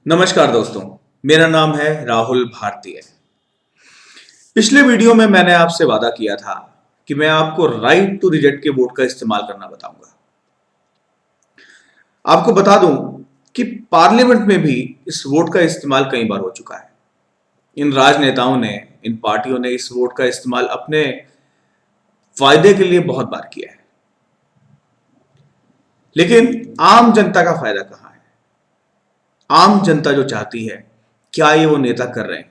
नमस्कार दोस्तों, मेरा नाम है राहुल भारतीय। पिछले वीडियो में मैंने आपसे वादा किया था कि मैं आपको राइट टू रिजेक्ट के वोट का इस्तेमाल करना बताऊंगा। आपको बता दूं कि पार्लियामेंट में भी इस वोट का इस्तेमाल कई बार हो चुका है। इन राजनेताओं ने, इन पार्टियों ने इस वोट का इस्तेमाल अपने फायदे के लिए बहुत बार किया है। लेकिन आम जनता का फायदा कहां है? आम जनता जो चाहती है, क्या ये वो नेता कर रहे हैं?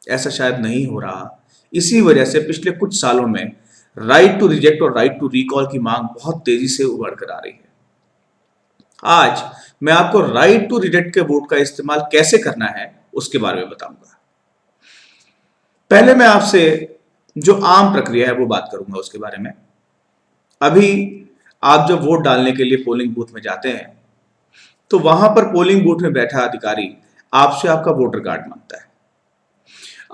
ऐसा शायद नहीं हो रहा। इसी वजह से पिछले कुछ सालों में राइट टू रिजेक्ट और राइट टू रिकॉल की मांग बहुत तेजी से उभर कर आ रही है। आज मैं आपको राइट टू रिजेक्ट के वोट का इस्तेमाल कैसे करना है उसके बारे में बताऊंगा। पहले मैं आपसे जो आम प्रक्रिया है वो बात करूंगा उसके बारे में। अभी आप जब वोट डालने के लिए पोलिंग बूथ में जाते हैं तो वहां पर पोलिंग बूथ में बैठा अधिकारी आपसे आपका वोटर कार्ड मांगता है।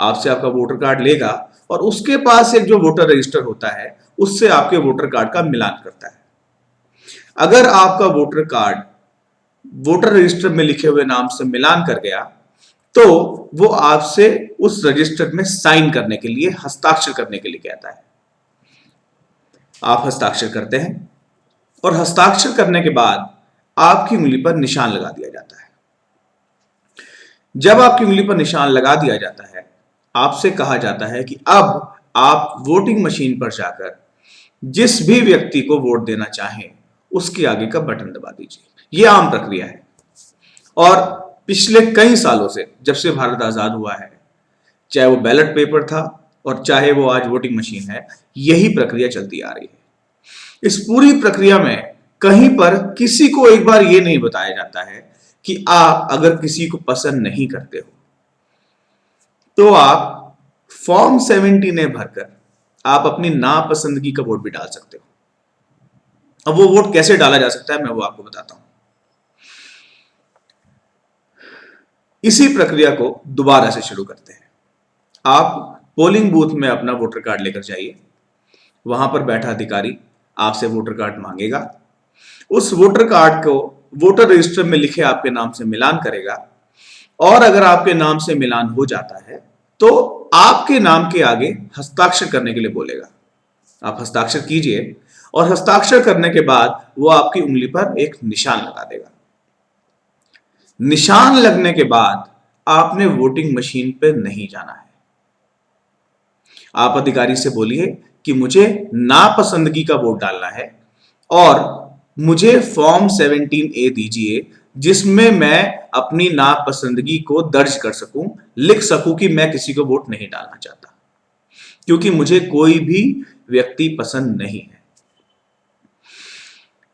आपसे आपका वोटर कार्ड लेगा और उसके पास एक जो वोटर रजिस्टर होता है उससे आपके वोटर कार्ड का मिलान करता है। अगर आपका वोटर कार्ड वोटर रजिस्टर में लिखे हुए नाम से मिलान कर गया तो वो आपसे उस रजिस्टर में साइन करने के लिए, हस्ताक्षर करने के लिए कहता है। आप हस्ताक्षर करते हैं और हस्ताक्षर करने के बाद आपकी उंगली पर निशान लगा दिया जाता है। जब आपकी उंगली पर निशान लगा दिया जाता है, आपसे कहा जाता है कि अब आप वोटिंग मशीन पर जाकर जिस भी व्यक्ति को वोट देना चाहें उसके आगे का बटन दबा दीजिए। यह आम प्रक्रिया है और पिछले कई सालों से, जब से भारत आजाद हुआ है, चाहे वो बैलेट पेपर था और चाहे वो आज वोटिंग मशीन है, यही प्रक्रिया चलती आ रही है। इस पूरी प्रक्रिया में कहीं पर किसी को एक बार यह नहीं बताया जाता है कि आप अगर किसी को पसंद नहीं करते हो तो आप फॉर्म 17 ए भरकर आप अपनी नापसंदगी का वोट भी डाल सकते हो। अब वो वोट कैसे डाला जा सकता है मैं वो आपको बताता हूं। इसी प्रक्रिया को दोबारा से शुरू करते हैं। आप पोलिंग बूथ में अपना वोटर कार्ड लेकर जाइए। वहां पर बैठा अधिकारी आपसे वोटर कार्ड मांगेगा। उस वोटर कार्ड को वोटर रजिस्टर में लिखे आपके नाम से मिलान करेगा और अगर आपके नाम से मिलान हो जाता है तो आपके नाम के आगे हस्ताक्षर करने के लिए बोलेगा। आप हस्ताक्षर कीजिए और हस्ताक्षर करने के बाद वो आपकी उंगली पर एक निशान लगा देगा। निशान लगने के बाद आपने वोटिंग मशीन पर नहीं जाना है। आप अधिकारी से बोलिए कि मुझे नापसंदगी का वोट डालना है और मुझे फॉर्म 17 ए दीजिए जिसमें मैं अपनी नापसंदगी को दर्ज कर सकूं, लिख सकूं कि मैं किसी को वोट नहीं डालना चाहता क्योंकि मुझे कोई भी व्यक्ति पसंद नहीं है।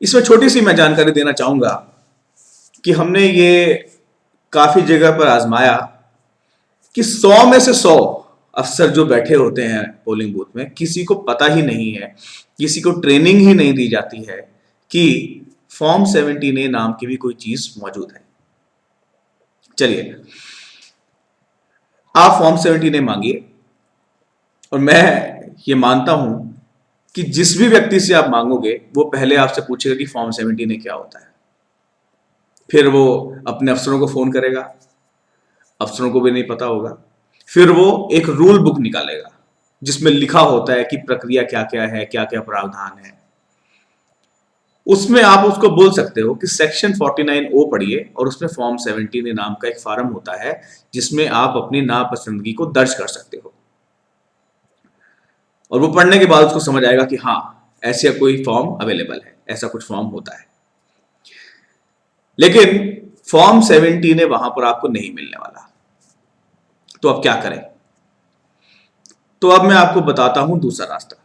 इसमें छोटी सी मैं जानकारी देना चाहूंगा कि हमने ये काफी जगह पर आजमाया कि 100 में से 100 अफसर जो बैठे होते हैं पोलिंग बूथ में, किसी को पता ही नहीं है, किसी को ट्रेनिंग ही नहीं दी जाती है कि फॉर्म 17 ए नाम की भी कोई चीज मौजूद है। चलिए, आप फॉर्म 17 ए मांगिए और मैं ये मानता हूं कि जिस भी व्यक्ति से आप मांगोगे वो पहले आपसे पूछेगा कि फॉर्म 17 ए क्या होता है। फिर वो अपने अफसरों को फोन करेगा, अफसरों को भी नहीं पता होगा। फिर वो एक रूल बुक निकालेगा जिसमें लिखा होता है कि प्रक्रिया क्या क्या है, क्या क्या प्रावधान है। उसमें आप उसको बोल सकते हो कि सेक्शन 49O पढ़िए और उसमें फॉर्म 17 नाम का एक फॉर्म होता है जिसमें आप अपनी नापसंदगी को दर्ज कर सकते हो। और वो पढ़ने के बाद उसको समझ आएगा कि हाँ, ऐसा कोई फॉर्म अवेलेबल है, ऐसा कुछ फॉर्म होता है। लेकिन फॉर्म 17 वहां पर आपको नहीं मिलने वाला, तो अब क्या करें? तो अब मैं आपको बताता हूं दूसरा रास्ता।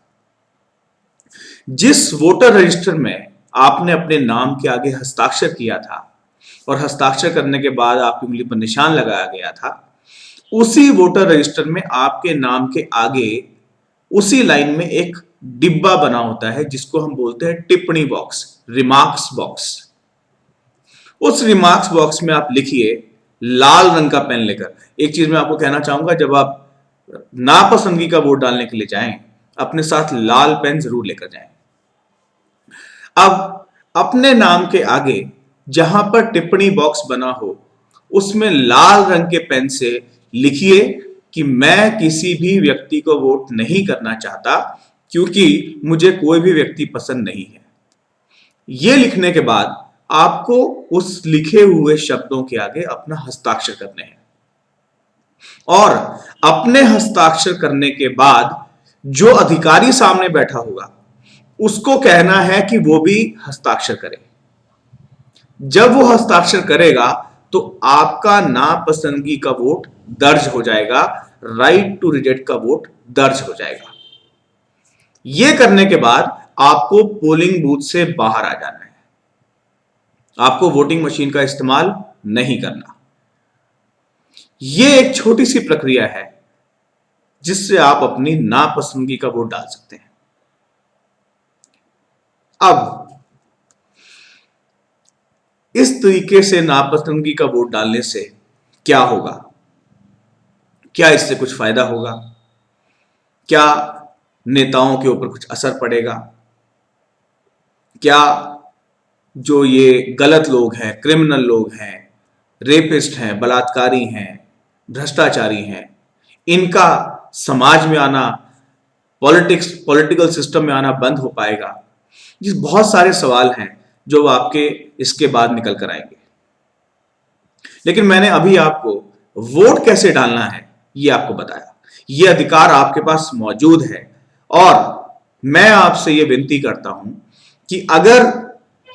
जिस वोटर रजिस्टर में आपने अपने नाम के आगे हस्ताक्षर किया था और हस्ताक्षर करने के बाद आपकी उंगली पर निशान लगाया गया था, उसी वोटर रजिस्टर में आपके नाम के आगे उसी लाइन में एक डिब्बा बना होता है जिसको हम बोलते हैं टिप्पणी बॉक्स, रिमार्क्स बॉक्स। उस रिमार्क्स बॉक्स में आप लिखिए लाल रंग का पेन लेकर। एक चीज मैं आपको कहना चाहूंगा, जब आप नापसंदगी का वोट डालने के लिए जाएं, अपने साथ लाल पेन जरूर लेकर जाएं। अब अपने नाम के आगे जहां पर टिप्पणी बॉक्स बना हो उसमें लाल रंग के पेन से लिखिए कि मैं किसी भी व्यक्ति को वोट नहीं करना चाहता क्योंकि मुझे कोई भी व्यक्ति पसंद नहीं है। यह लिखने के बाद आपको उस लिखे हुए शब्दों के आगे अपना हस्ताक्षर करने हैं और अपने हस्ताक्षर करने के बाद जो अधिकारी सामने बैठा होगा उसको कहना है कि वो भी हस्ताक्षर करे। जब वो हस्ताक्षर करेगा तो आपका नापसंदगी का वोट दर्ज हो जाएगा, राइट टू रिजेक्ट का वोट दर्ज हो जाएगा। यह करने के बाद आपको पोलिंग बूथ से बाहर आ जाना है। आपको वोटिंग मशीन का इस्तेमाल नहीं करना। यह एक छोटी सी प्रक्रिया है जिससे आप अपनी नापसंदगी का वोट डाल सकते हैं। अब इस तरीके से नापसंदगी का वोट डालने से क्या होगा? क्या इससे कुछ फायदा होगा? क्या नेताओं के ऊपर कुछ असर पड़ेगा? क्या जो ये गलत लोग हैं, क्रिमिनल लोग हैं, रेपिस्ट हैं, बलात्कारी हैं, भ्रष्टाचारी हैं, इनका समाज में आना, पॉलिटिकल सिस्टम में आना बंद हो पाएगा? ये बहुत सारे सवाल हैं जो आपके इसके बाद निकल कर आएंगे। लेकिन मैंने अभी आपको वोट कैसे डालना है ये आपको बताया। ये अधिकार आपके पास मौजूद है और मैं आपसे ये विनती करता हूं कि अगर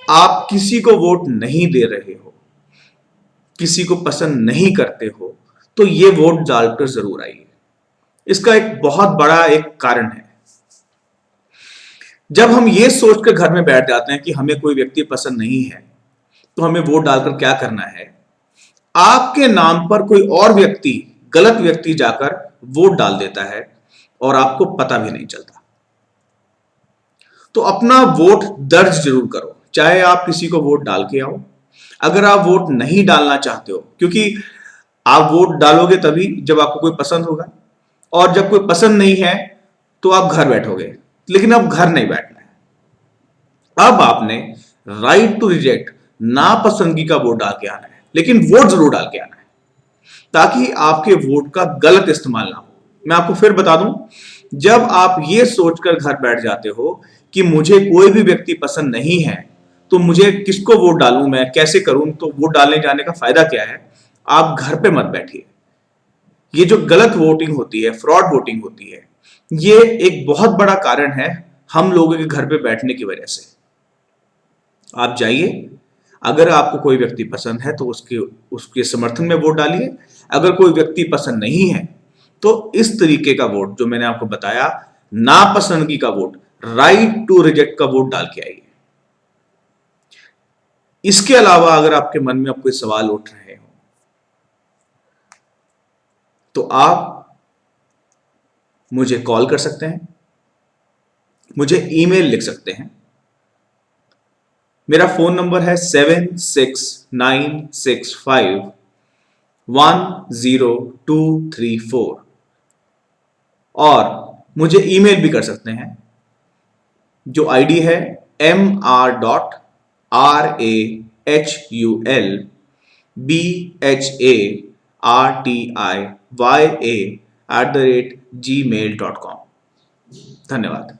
आप किसी को वोट नहीं दे रहे हो, किसी को पसंद नहीं करते हो, तो ये वोट डालकर जरूर आइए। इसका एक बहुत बड़ा एक कारण है। जब हम ये सोचकर घर में बैठ जाते हैं कि हमें कोई व्यक्ति पसंद नहीं है तो हमें वोट डालकर क्या करना है, आपके नाम पर कोई और व्यक्ति, गलत व्यक्ति जाकर वोट डाल देता है और आपको पता भी नहीं चलता। तो अपना वोट दर्ज जरूर करो, चाहे आप किसी को वोट डाल के आओ। अगर आप वोट नहीं डालना चाहते हो, क्योंकि आप वोट डालोगे तभी जब आपको कोई पसंद होगा, और जब कोई पसंद नहीं है तो आप घर बैठोगे, लेकिन अब घर नहीं बैठना है। अब आपने राइट टू रिजेक्ट, नापसंदगी का वोट डाल के आना है, लेकिन वोट जरूर डाल के आना है ताकि आपके वोट का गलत इस्तेमाल ना हो। मैं आपको फिर बता दूं, जब आप ये सोचकर घर बैठ जाते हो कि मुझे कोई भी व्यक्ति पसंद नहीं है तो मुझे किसको वोट डालूं, मैं कैसे करूं, तो वोट डालने जाने का फायदा क्या है? आप घर पे मत बैठिए। ये जो गलत वोटिंग होती है, फ्रॉड वोटिंग होती है, ये एक बहुत बड़ा कारण है हम लोगों के घर पे बैठने की वजह से। आप जाइए, अगर आपको कोई व्यक्ति पसंद है तो उसके समर्थन में वोट डालिए। अगर कोई व्यक्ति पसंद नहीं है तो इस तरीके का वोट जो मैंने आपको बताया, नापसंदगी का वोट, राइट टू रिजेक्ट का वोट डाल के आइए। इसके अलावा अगर आपके मन में अब कोई सवाल उठ रहे हो तो आप मुझे कॉल कर सकते हैं, मुझे ईमेल लिख सकते हैं। मेरा फोन नंबर है 7696510234 और मुझे ईमेल भी कर सकते हैं, जो आईडी है mr.rahulbhartiya@gmail.com। धन्यवाद।